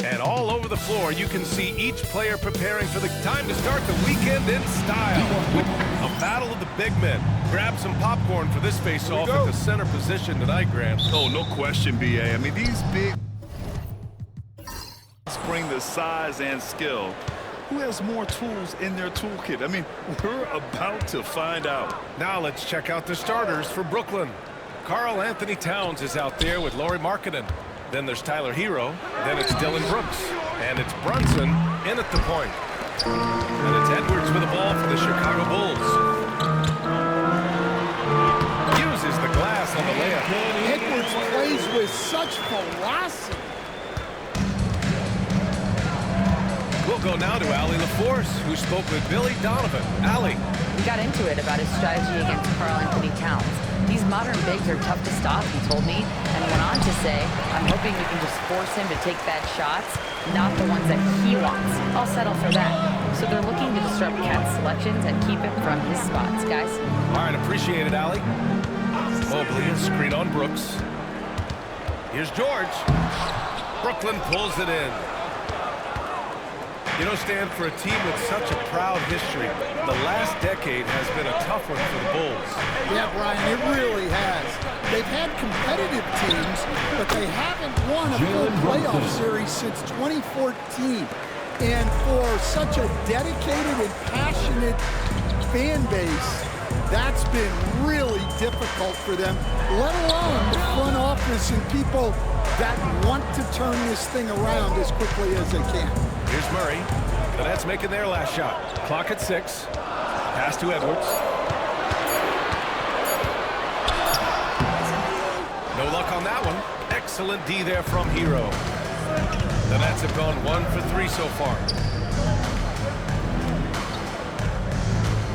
And all over the floor, you can see each player preparing for the time to start the weekend in style. A battle of the big men. Grab some popcorn for this face-off at the center position tonight, Grant. Oh, no question, B.A. I mean, these big bring the size and skill. Who has more tools in their toolkit? I mean, we're about to find out. Now let's check out the starters for Brooklyn. Karl Anthony Towns is out there with Lauri Markkanen. Then there's Tyler Hero. Then it's Dylan Brooks. And it's Brunson in at the point. And it's Edwards with the ball for the Chicago Bulls. Uses the glass on the layup. Edwards plays with such velocity. We'll go now to Allie LaForce, who spoke with Billy Donovan. Allie. We got into it about his strategy against Karl Anthony Towns. These modern bigs are tough to stop, he told me, and went on to say, I'm hoping we can just force him to take bad shots, not the ones that he wants. I'll settle for that. So they're looking to disrupt Cat's selections and keep him from his spots, guys. All right, appreciate it, Allie. Mobley, screen on Brooks. Here's George. Brooklyn pulls it in. You know, Stan, for a team with such a proud history, the last decade has been a tough one for the Bulls. Yeah, Brian, it really has. They've had competitive teams, but they haven't won a full playoff series since 2014. And for such a dedicated and passionate fan base, that's been really difficult for them, let alone the front office and people that want to turn this thing around as quickly as they can. Here's Murray. The Nets making their last shot. Clock at 6. Pass to Edwards. No luck on that one. Excellent D there from Hero. The Nets have gone 1 for 3 so far.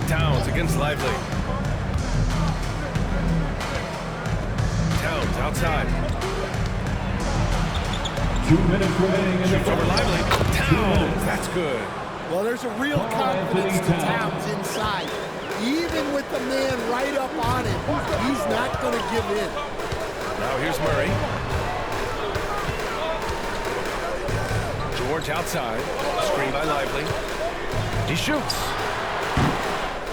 Towns against Lively. Towns outside. 2 minutes remaining in the Shoots over Lively. Towns, that's good. Well, there's a real confidence to Towns inside. Even with the man right up on him, he's not going to give in. Now here's Murray. George outside. Screen by Lively. He shoots.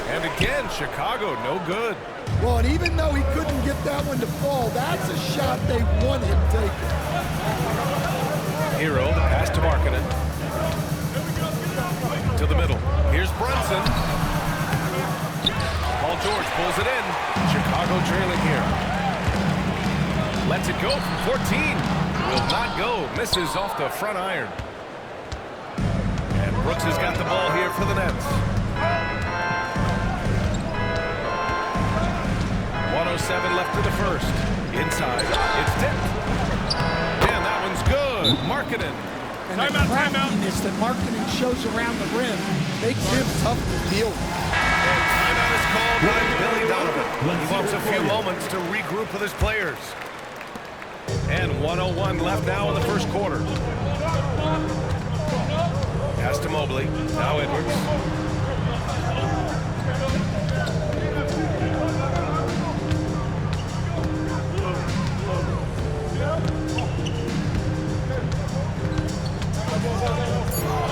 And again, Chicago, no good. Well, and even though he couldn't get that one to fall, that's a shot they want him taking. Hero, the pass to Markkanen. To the middle. Here's Brunson. Paul George pulls it in. Chicago trailing here. Lets it go from 14. Will not go. Misses off the front iron. And Brooks has got the ball here for the Nets. 1:07 left to the first. Inside. It's tipped. And that one's good. Markkanen. And the craftiness that Markkanen shows around the rim makes him tough to deal with. Timeout is called by Billy Donovan. He wants a few moments to regroup with his players. And 1:01 left now in the first quarter. Pass to Mobley. Now Edwards.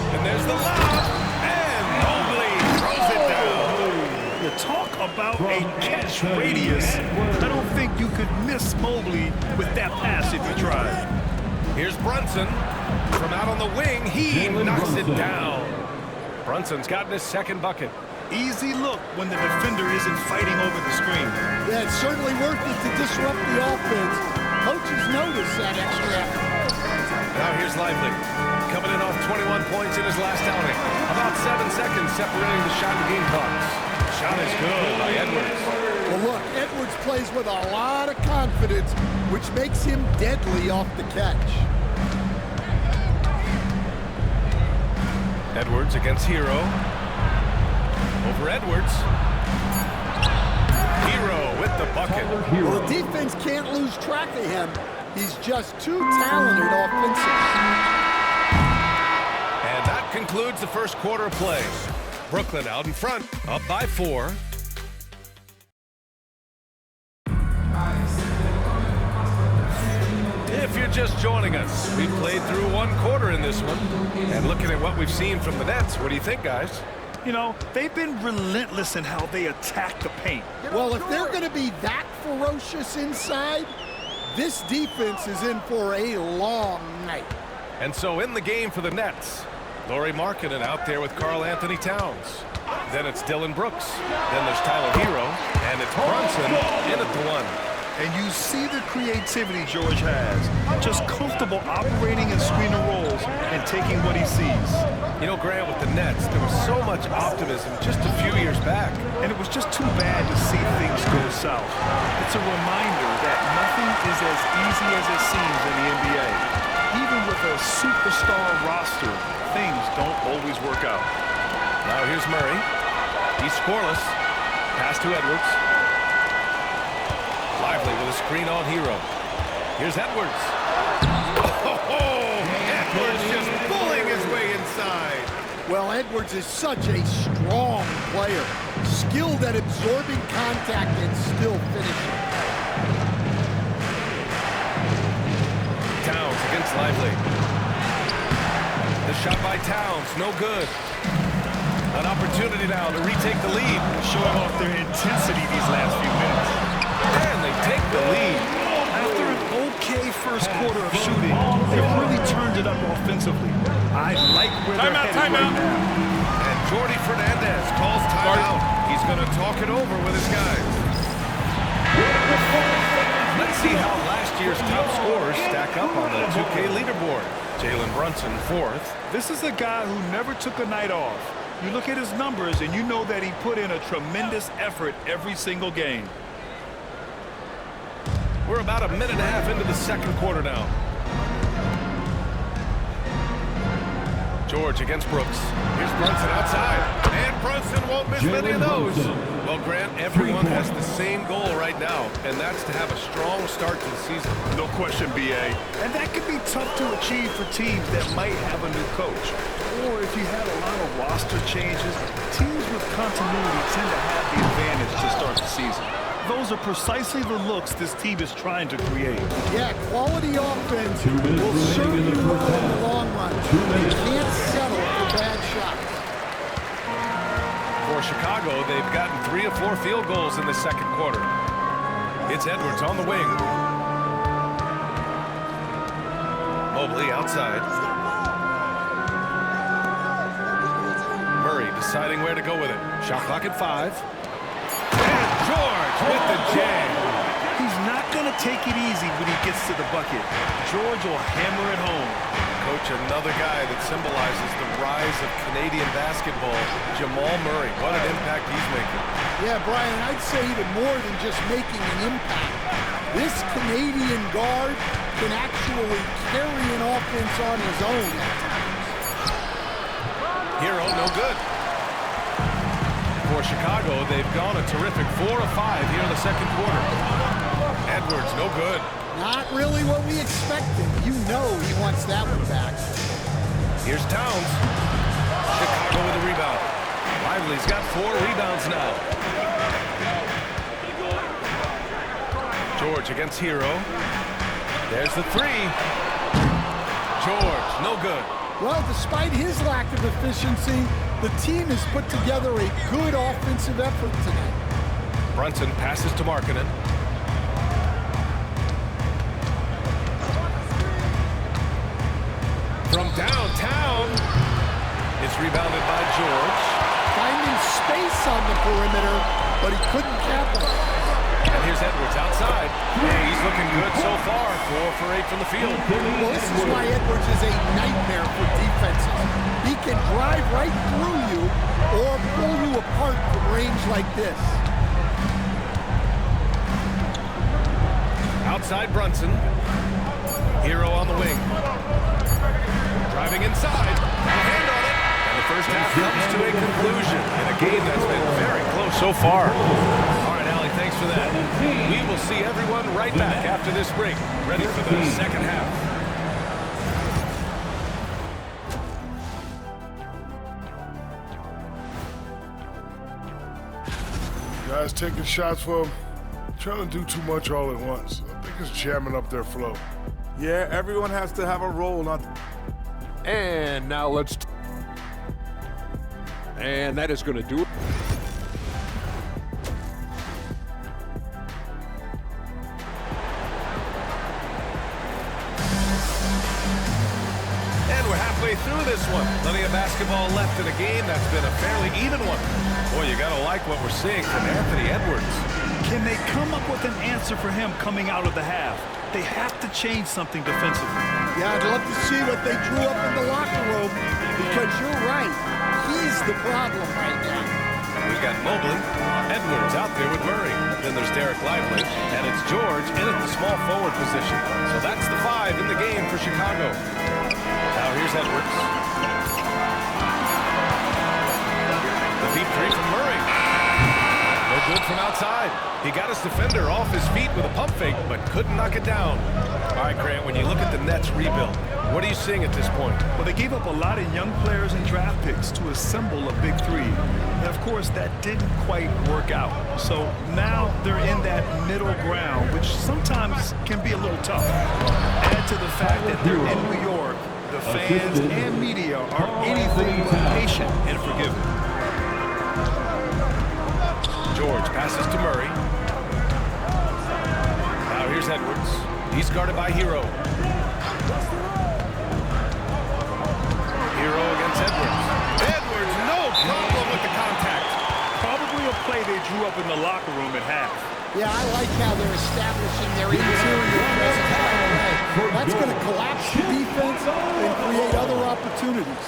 And there's the lob. And Mobley throws it down. You talk about a catch radius. I don't think you could miss Mobley with that pass if you tried. Here's Brunson. From out on the wing, he knocks it down. Brunson's gotten his second bucket. Easy look when the defender isn't fighting over the screen. Yeah, it's certainly worth it to disrupt the offense. Coaches notice that extra effort. Now here's Lively. Coming in off 21 points in his last outing. About 7 seconds separating the shot and game clocks. Shot is good by Edwards. Well, look, Edwards plays with a lot of confidence, which makes him deadly off the catch. Edwards against Hero. Over Edwards. Hero with the bucket. Well, the defense can't lose track of him. He's just too talented offensively. And that concludes the first quarter of play. Brooklyn out in front, up by 4. If you're you're just joining us, we've played through one quarter in this one. And looking at what we've seen from the Nets, what do you think, guys? You know, they've been relentless in how they attack the paint. Well, if they're going to be that ferocious inside, this defense is in for a long night. And so in the game for the Nets, Lauri Markkanen out there with Karl Anthony Towns. Then it's Dylan Brooks. Then there's Tyler Hero. And it's Brunson in at the one. And you see the creativity George has. Just comfortable operating in screen and rolls and taking what he sees. You know, Grant, with the Nets, there was so much optimism just a few years back. And it was just too bad to see things go south. It's a reminder that nothing is as easy as it seems in the NBA. Even with a superstar roster, things don't always work out. Now here's Murray. He's scoreless. Pass to Edwards. Lively with a screen on Hero. Here's Edwards. Edwards just pulling his way inside. Well, Edwards is such a strong player, skilled at absorbing contact and still finishing. Towns against Lively. The shot by Towns, no good. An opportunity now to retake the lead. Showing off their intensity these last few minutes. And they take the lead. After an okay first quarter of shooting, they've really turned it up offensively. I like where they're headed right now. And Jordy Fernandez calls timeout. He's going to talk it over with his guys. Let's see how last year's top scorers stack up on the 2K leaderboard. Jalen Brunson, 4th. This is a guy who never took a night off. You look at his numbers and you know that he put in a tremendous effort every single game. We're about a minute and a half into the second quarter now. George against Brooks. Here's Brunson outside. And Brunson won't miss many of those. Well, Grant, everyone has the same goal right now, and that's to have a strong start to the season. No question, B.A. And that can be tough to achieve for teams that might have a new coach. Or if you had a lot of roster changes, teams with continuity tend to have the advantage to start the season. Those are precisely the looks this team is trying to create. Yeah, quality offense will serve you well in the long run. You can't settle for bad shots. For Chicago, they've gotten 3 of 4 field goals in the second quarter. It's Edwards on the wing. Mobley outside. Murray deciding where to go with it. Shot clock at 5. And George with the jam. He's not going to take it easy when he gets to the bucket. George will hammer it home. Coach, another guy that symbolizes the rise of Canadian basketball, Jamal Murray. What an impact he's making. Yeah, Brian, I'd say even more than just making an impact. This Canadian guard can actually carry an offense on his own at times. Hero, no good. For Chicago, they've gone a terrific 4 of 5 here in the second quarter. Edwards, no good. Not really what we expected. You know he wants that one back. Here's Towns. Chicago with a rebound. Lively's got 4 rebounds now. George against Hero. There's the 3. George, no good. Well, despite his lack of efficiency, the team has put together a good offensive effort tonight. Brunson passes to Markkanen. From downtown, it's rebounded by George. Finding space on the perimeter, but he couldn't capitalize. And here's Edwards outside. Hey, he's looking good so far. 4 for 8 from the field. Well, this is why Edwards is a nightmare for defenses. He can drive right through you or pull you apart from range like this. Outside Brunson. Hero on the wing. Driving inside. A hand on it. And the first half comes to a conclusion in a game that's been very close so far. All right, Allie, thanks for that. We will see everyone right back after this break, ready for the second half. Guys taking shots for him, trying to do too much all at once. I think it's jamming up their flow. Yeah, everyone has to have a role, not. And now let's... And that is going to do it. And we're halfway through this one. Plenty of basketball left in a game that's been a fairly even one. Boy, you gotta like what we're seeing from Anthony Edwards. Can they come up with an answer for him coming out of the half? They have to change something defensively. Yeah, I'd love to see what they drew up in the locker room, because you're right. He's the problem right now. We've got Mobley, Edwards out there with Murray. Then there's Derek Lively, and it's George in at the small forward position. So that's the 5 in the game for Chicago. Now here's Edwards. The deep three from Murray. No good from outside. He got his defender off his feet with a pump fake, but couldn't knock it down. All right, Grant, when you look at the Nets rebuild, what are you seeing at this point? Well, they gave up a lot of young players and draft picks to assemble a big three. And, of course, that didn't quite work out. So now they're in that middle ground, which sometimes can be a little tough. Add to the fact that they're in New York, the fans and media are anything but patient and forgiving. George passes to Murray. Now here's Edwards. He's guarded by Hero. Hero against Edwards. Edwards, no problem with the contact. Probably a play they drew up in the locker room at half. Yeah, I like how they're establishing their interior presence right away. That's going to collapse the defense and create other opportunities.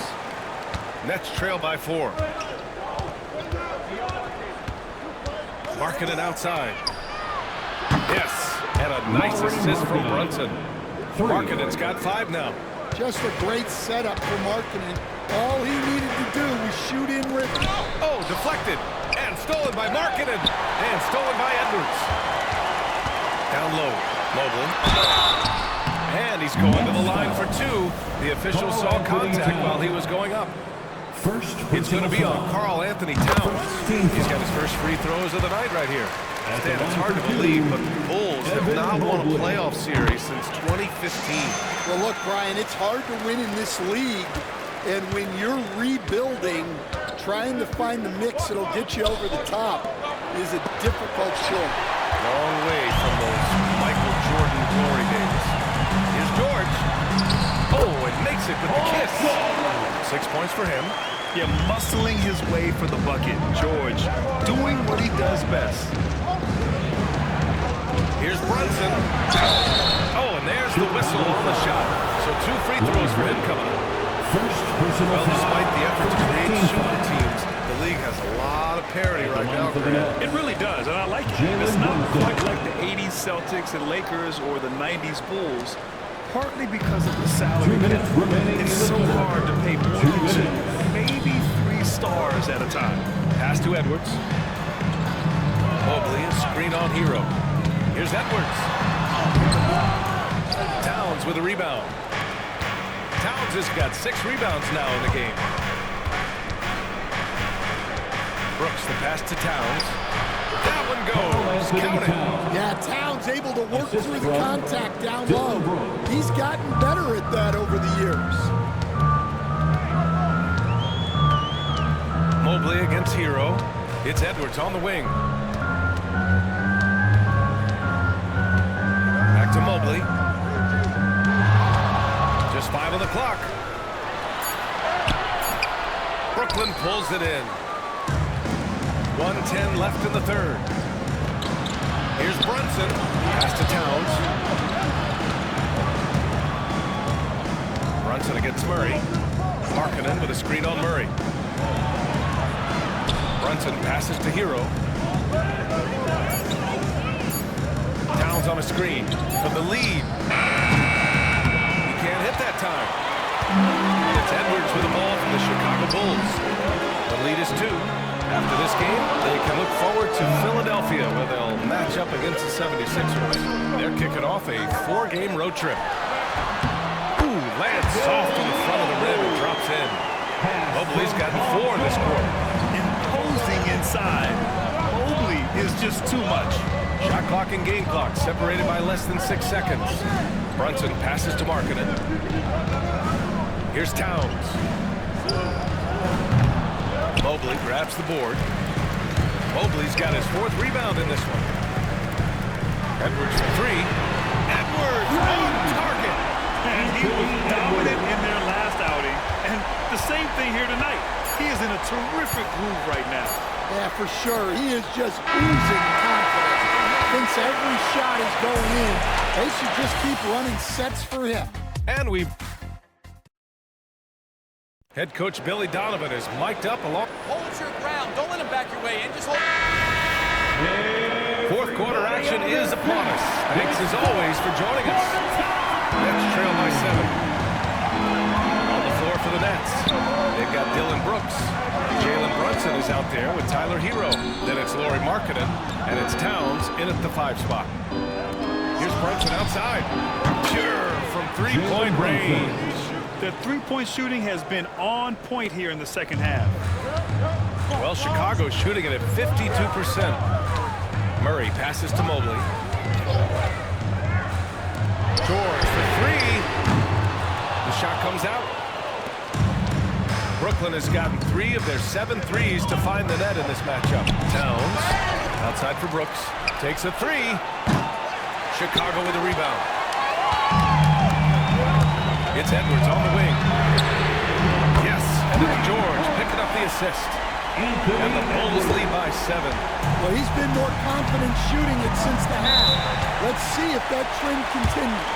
Nets trail by 4. Marking it outside. Yes, and a nice assist from Brunson. Markkanen's got 5 now. Just a great setup for Markkanen. All he needed to do was shoot in rhythm. Oh, deflected and stolen by Markkanen and stolen by Edwards. Down low, Mobley. And he's going to the line for 2. The official saw contact while he was going up. It's going to be on Karl Anthony Towns. He's got his first free throws of the night right here. Stan, it's hard to believe, but the Bulls have not won a playoff series since 2015. Well, look, Brian, it's hard to win in this league. And when you're rebuilding, trying to find the mix that'll get you over the top is a difficult chore. Long way from those Michael Jordan glory days. Here's George. Oh, and makes it with the kiss. 6 points for him. Yeah, muscling his way for the bucket. George doing what he does best. Here's Brunson. Oh, and there's the whistle on the shot. So 2 free throws for him coming up. Well, despite the effort to create shooting teams, the league has a lot of parity right now, Grant. It really does, and I like it. It's not quite like the 80s Celtics and Lakers or the 90s Bulls, partly because of the salary cap. It's so hard to pay more than 2, maybe 3 stars at a time. Pass to Edwards. Mobley, a screen on Hero. Here's Edwards. Towns with a rebound. Towns has got 6 rebounds now in the game. Brooks, the pass to Towns. That one goes. Count it. Yeah, Towns able to work through the contact down low. He's gotten better at that over the years. Mobley against Hero. It's Edwards on the wing. Back to Mobley. Just 5 on the clock. Brooklyn pulls it in. 1:10 left in the 3rd. Here's Brunson. Pass to Towns. Brunson against Murray. Markkanen with a screen on Murray. Brunson passes to Hero. Towns on a screen for the lead. He can't hit that time. It's Edwards with the ball from the Chicago Bulls. The lead is 2. After this game, they can look forward to Philadelphia, where they'll match up against the 76ers. They're kicking off a 4-game road trip. Ooh, lands soft in the front of the rim and drops in. Mobley's gotten 4 this quarter. Imposing inside. Mobley is just too much. Shot clock and game clock separated by less than 6 seconds. Brunson passes to Markkanen. Here's Towns. Mobley grabs the board. Mobley's got his 4th rebound in this one. Edwards for 3. Edwards on target. And he was dominant in their last outing. And the same thing here tonight. He is in a terrific groove right now. Yeah, for sure. He is just oozing confidence. Thinks every shot is going in. They should just keep running sets for him. And Head coach Billy Donovan is mic'd up along. Hold your ground. Don't let him back your way in. Just hold. 4th quarter action is upon us. Thanks as always for joining us. Nets trail by 7. On the floor for the Nets. They've got Dylan Brooks. Jalen Brunson is out there with Tyler Hero. Then it's Lauri Markkanen, and it's Towns in at the 5 spot. Here's Brunson outside. Pure from 3-point range. The 3-point shooting has been on point here in the second half. Well, Chicago's shooting it at 52%. Murray passes to Mobley. George for 3. The shot comes out. Brooklyn has gotten 3 of their 7 threes to find the net in this matchup. Towns, outside for Brooks, takes a 3. Chicago with a rebound. It's Edwards on the wing. Yes, and it's George picking up the assist. And the Bulls lead by 7. Well, he's been more confident shooting it since the half. Let's see if that trend continues.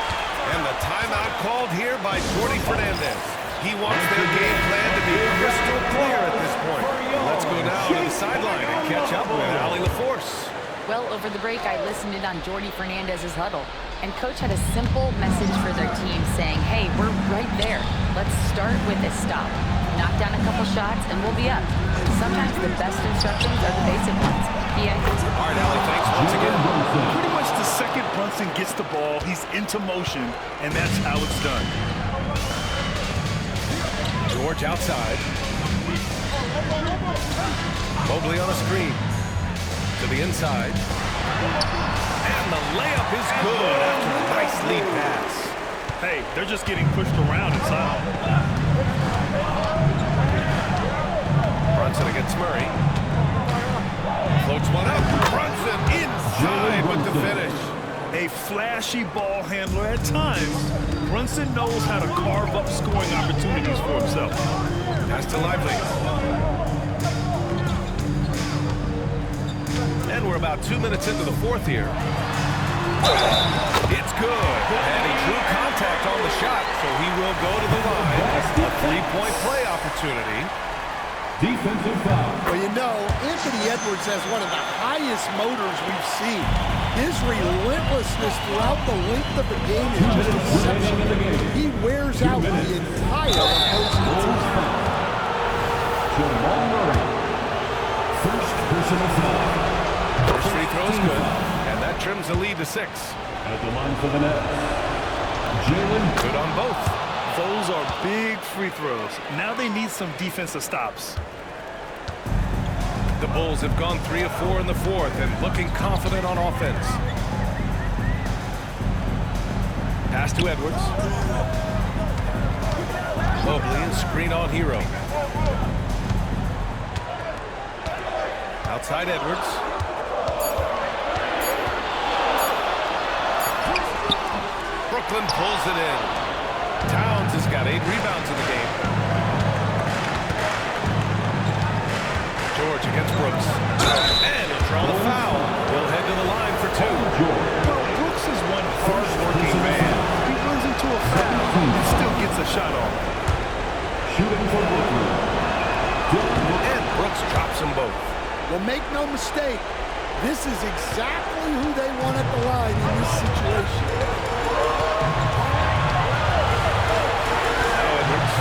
And the timeout called here by Jordi Fernandez. He wants their game plan to be crystal clear at this point. Let's go down to the sideline and catch up with Allie LaForce. Well, over the break, I listened in on Jordi Fernandez's huddle, and Coach had a simple message for their team saying, hey, we're right there. Let's start with a stop. Knock down a couple shots, and we'll be up. Sometimes the best instructions are the basic ones. Yeah. All right, Allie, thanks once again. Pretty much the second Brunson gets the ball, he's into motion, and that's how it's done. George outside. Mobley on a screen. To the inside. And the layup is good after a nice lead pass. Hey, they're just getting pushed around inside. Brunson against Murray. Floats one up. Brunson inside with the finish. A flashy ball handler at times. Brunson knows how to carve up scoring opportunities for himself. Pass to Lively. And we're about 2 minutes into the 4th here. It's good. And he drew contact on the shot, so he will go to the line. A 3-point play opportunity. Defensive foul. Well, you know, Anthony Edwards has one of the highest motors we've seen. His relentlessness throughout the length of the game is just exceptional. He wears out the entire opposing team. Jamal Murray. First personal foul. First free throw is good, and that trims the lead to 6. At the line for the net, Jalen. Good on both. Those are big free throws. Now they need some defensive stops. The Bulls have gone 3 of 4 in the 4th and looking confident on offense. Pass to Edwards. Mobley and screen on Hero. Outside Edwards. Brooklyn pulls it in. Towns has got 8 rebounds in the game. George against Brooks. And he'll draw the foul. He'll head to the line for 2. Well, Brooks is one hard-working man. He runs into a foul and still gets a shot off. Shooting for Brooklyn. And Brooks drops them both. Well, make no mistake, this is exactly who they want at the line in this situation. Now Edwards.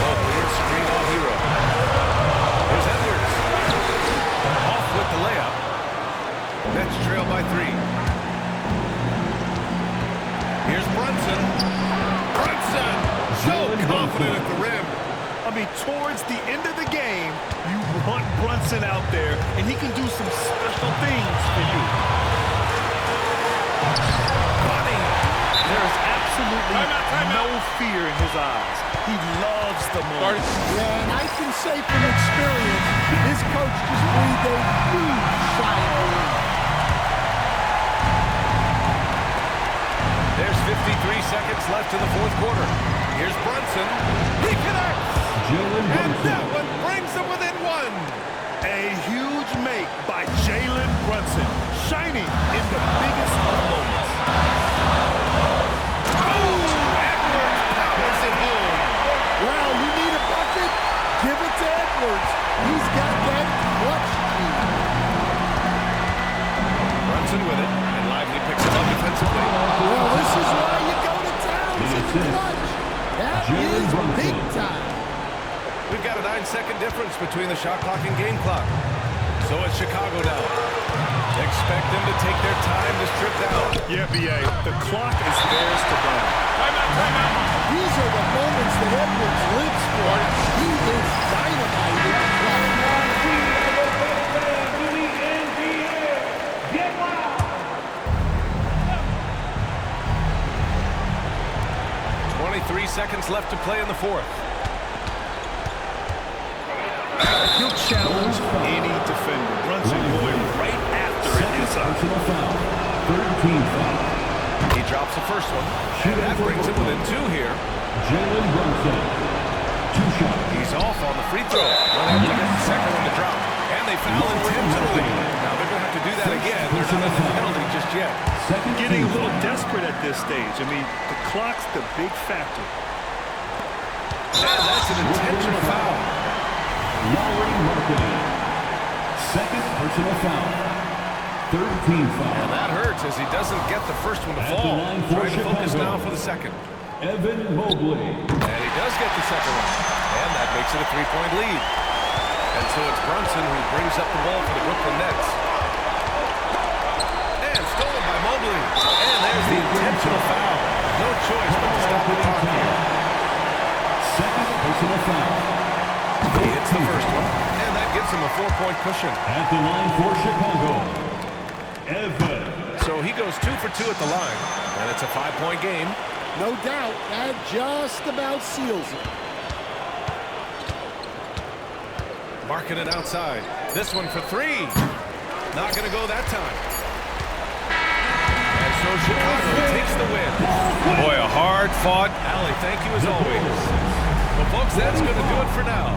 Mobley and screen on Hero. Here's Edwards. Off with the layup. Nets trail by 3. Here's Brunson. Brunson! So confident at the rim. I mean, towards the end of the game, you want Brunson out there, and he can do some special things for you. Bunny. There absolutely no fear in his eyes. He loves the moment. Yeah, and I can say from experience, his coach just breathed a huge sigh of relief. There's 53 seconds left in the fourth quarter. Here's Brunson. He connects. And that one brings them within one. A huge make by Jalen Brunson, shining in the biggest of moments. Edwards powers it home. Wow, you need a bucket? Give it to Edwards. He's got that clutch key. Brunson with it, and Lively picks him up defensively. Well, this is why you go to Towns in the clutch. That is big time. We've got a 9-second difference between the shot clock and game clock. So it's Chicago now. Expect them to take their time to strip down. Yeah, B.A., the clock is theirs to burn. Timeout. These are the moments that Edwards lives for. He is dynamite in the clutch. 23 seconds left to play in the fourth. He'll challenge any defender. Brunson going right after it inside. He drops the first one, and that brings him within two here. Jalen Brunson. Two shots. He's off on the free throw. Well, able to get the second one to drop. And they foul intentionally. Now they're going to have to do that again. They're not in the penalty just yet. Getting a little desperate at this stage. I mean, the clock's the big factor. And that's an intentional foul. Second personal foul. 13 foul. And that hurts as he doesn't get the first one to fall. Trying to focus now for the second. Evan Mobley. And he does get the second one. And that makes it a three-point lead. And so it's Brunson who brings up the ball for the Brooklyn Nets. And stolen by Mobley. And there's the intentional foul. No choice but to stop the clock here. Second personal foul. He hits the first one. And that gives him a 4-point cushion. At the line for Chicago, Evan. So he goes 2 for 2 at the line. And it's a 5-point game. No doubt, that just about seals it. Marking it outside. This one for three. Not going to go that time. And so Chicago takes the win. Boy, a hard-fought alley. Thank you as always. Well, folks, that's going to do it for now.